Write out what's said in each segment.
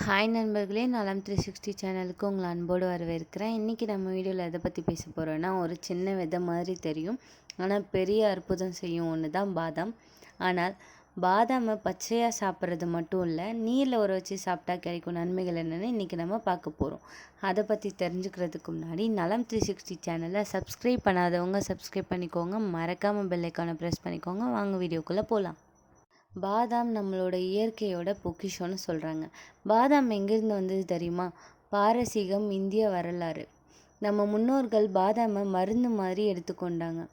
Hi நண்பர்களே, நலம் 360 சேனலுக்கு உங்களை அன்போடு வரவேற்கிறேன். இன்றைக்கி நம்ம வீடியோவில் எதை பற்றி பேச போகிறோன்னா, ஒரு சின்ன விதை மாதிரி தெரியும், ஆனால் பெரிய அற்புதம் செய்யும் ஒன்று தான் பாதாம். ஆனால் பாதாமை பச்சையாக சாப்பிட்றது மட்டும் இல்லை, நீரில் ஊற வச்சு சாப்பிட்டா கிடைக்கும் நன்மைகள் என்னென்னு இன்றைக்கி நம்ம பார்க்க போகிறோம். அதை பற்றி தெரிஞ்சுக்கிறதுக்கு முன்னாடி நலம் 360 சேனலை சப்ஸ்கிரைப் பண்ணாதவங்க சப்ஸ்கிரைப் பண்ணிக்கோங்க, மறக்காமல் பெல் ஐக்கானை ப்ரெஸ் பண்ணிக்கோங்க. வாங்க வீடியோக்குள்ளே போகலாம். பாதாம் நம்மளோட இயற்கையோட பொக்கிஷம்னு சொல்கிறாங்க. பாதாம் எங்கேருந்து வந்தது தெரியுமா? பாரசீகம், இந்திய வரலாறு. நம்ம முன்னோர்கள் பாதாமை மருந்து மாதிரி எடுத்துக்கொண்டாங்க.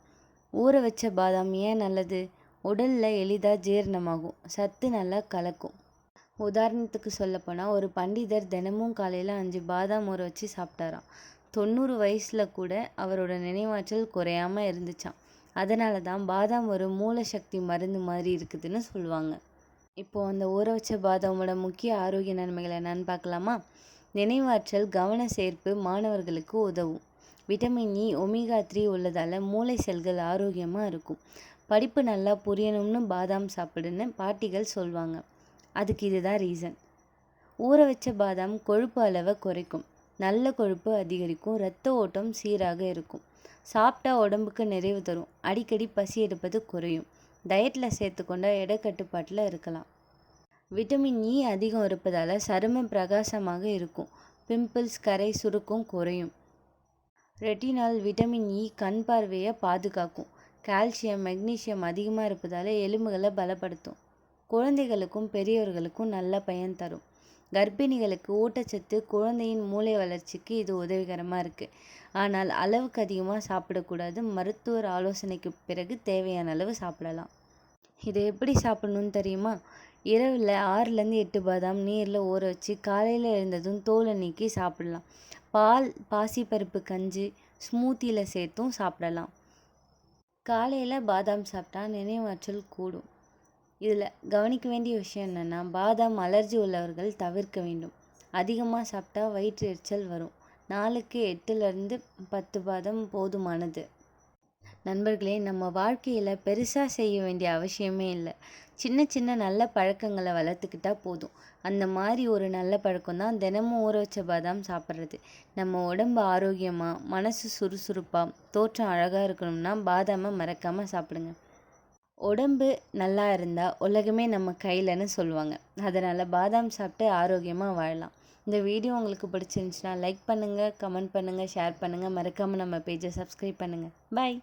ஊற வச்ச பாதாம் ஏன் நல்லது? உடலில் எளிதாக ஜீரணமாகும், சத்து நல்லா கலக்கும். உதாரணத்துக்கு சொல்லப்போனால், ஒரு பண்டிதர் தினமும் காலையில் 5 பாதாம் ஊற வச்சு சாப்பிட்டாராம். 90 வயசில் கூட அவரோட நினைவாற்றல் குறையாமல் இருந்துச்சான். அதனால தான் பாதாம் ஒரு மூல சக்தி மருந்து மாதிரி இருக்குதுன்னு சொல்லுவாங்க. இப்போது அந்த ஊற வச்ச பாதாமோட முக்கிய ஆரோக்கிய நன்மைகள் என்னன்னு பார்க்கலாமா? நினைவாற்றல், கவன சேர்ப்பு மாணவர்களுக்கு உதவும். விட்டமின் இ, ஒமேகா 3 உள்ளதால் மூளை செல்கள் ஆரோக்கியமாக இருக்கும். படிப்பு நல்லா புரியணும்னு பாதாம் சாப்பிடுன்னு பாட்டிகள் சொல்லுவாங்க. அதுக்கு இதுதான் ரீசன். ஊற வச்ச பாதாம் கொழுப்பு அளவை குறைக்கும், நல்ல கொழுப்பு அதிகரிக்கும், இரத்த ஓட்டம் சீராக இருக்கும். சாப்பிட்டா உடம்புக்கு நிறைவு தரும், அடிக்கடி பசி எடுப்பது குறையும். டயட்டில் சேர்த்துக்கொண்ட எடை கட்டுப்பாட்டில் இருக்கலாம். விட்டமின் இ அதிகம் இருப்பதால் சருமம் பிரகாசமாக இருக்கும், பிம்பிள்ஸ், கரை, சுருக்கம் குறையும். ரெட்டினால், விட்டமின் இ கண் பார்வையை பாதுகாக்கும். கால்சியம், மெக்னீசியம் அதிகமாக இருப்பதால் எலும்புகளை பலப்படுத்தும். குழந்தைகளுக்கும் பெரியவர்களுக்கும் நல்ல பயன் தரும். கர்ப்பிணிகளுக்கு ஊட்டச்சத்து, குழந்தையின் மூளை வளர்ச்சிக்கு இது உதவிகரமாக இருக்குது. ஆனால் அளவுக்கு அதிகமாக சாப்பிடக்கூடாது. மருத்துவர் ஆலோசனைக்கு பிறகு தேவையான அளவு சாப்பிடலாம். இதை எப்படி சாப்பிடணும்னு தெரியுமா? இரவில் 6லேருந்து 8 பாதாம் நீரில் ஊற வச்சு காலையில் எழுந்ததும் தோலை நீக்கி சாப்பிடலாம். பால், பாசிப்பருப்பு கஞ்சி, ஸ்மூத்தியில் சேர்த்தும் சாப்பிடலாம். காலையில் பாதாம் சாப்பிட்டா நினைவாற்றல் கூடும். இதில் கவனிக்க வேண்டிய விஷயம் என்னென்னா, பாதாம் அலர்ஜி உள்ளவர்கள் தவிர்க்க வேண்டும். அதிகமாக சாப்பிட்டா வயிற்று எரிச்சல் வரும். நாளுக்கு 8லேருந்து 10 பாதாம் போதுமானது. நண்பர்களே, நம்ம வாழ்க்கையில் பெருசாக செய்ய வேண்டிய அவசியமே இல்லை. சின்ன சின்ன நல்ல பழக்கங்களை வளர்த்துக்கிட்டா போதும். அந்த மாதிரி ஒரு நல்ல பழக்கம் தான் தினமும் ஊற வச்ச பாதாம் சாப்பிட்றது. நம்ம உடம்பு ஆரோக்கியமாக, மனசு சுறுசுறுப்பாக, தோற்றம் அழகாக இருக்கணும்னா பாதாமை மறக்காமல் சாப்பிடுங்க. உடம்பு நல்லா இருந்தால் உலகமே நம்ம கையிலன்னு சொல்லுவாங்க. அதனால் பாதாம் சாப்பிட்டு ஆரோக்கியமாக வாழலாம். இந்த வீடியோ உங்களுக்கு பிடிச்சிருந்துச்சுன்னா லைக் பண்ணுங்கள், கமெண்ட் பண்ணுங்கள், ஷேர் பண்ணுங்கள். மறக்காமல் நம்ம பேஜை சப்ஸ்கிரைப் பண்ணுங்கள். பாய்.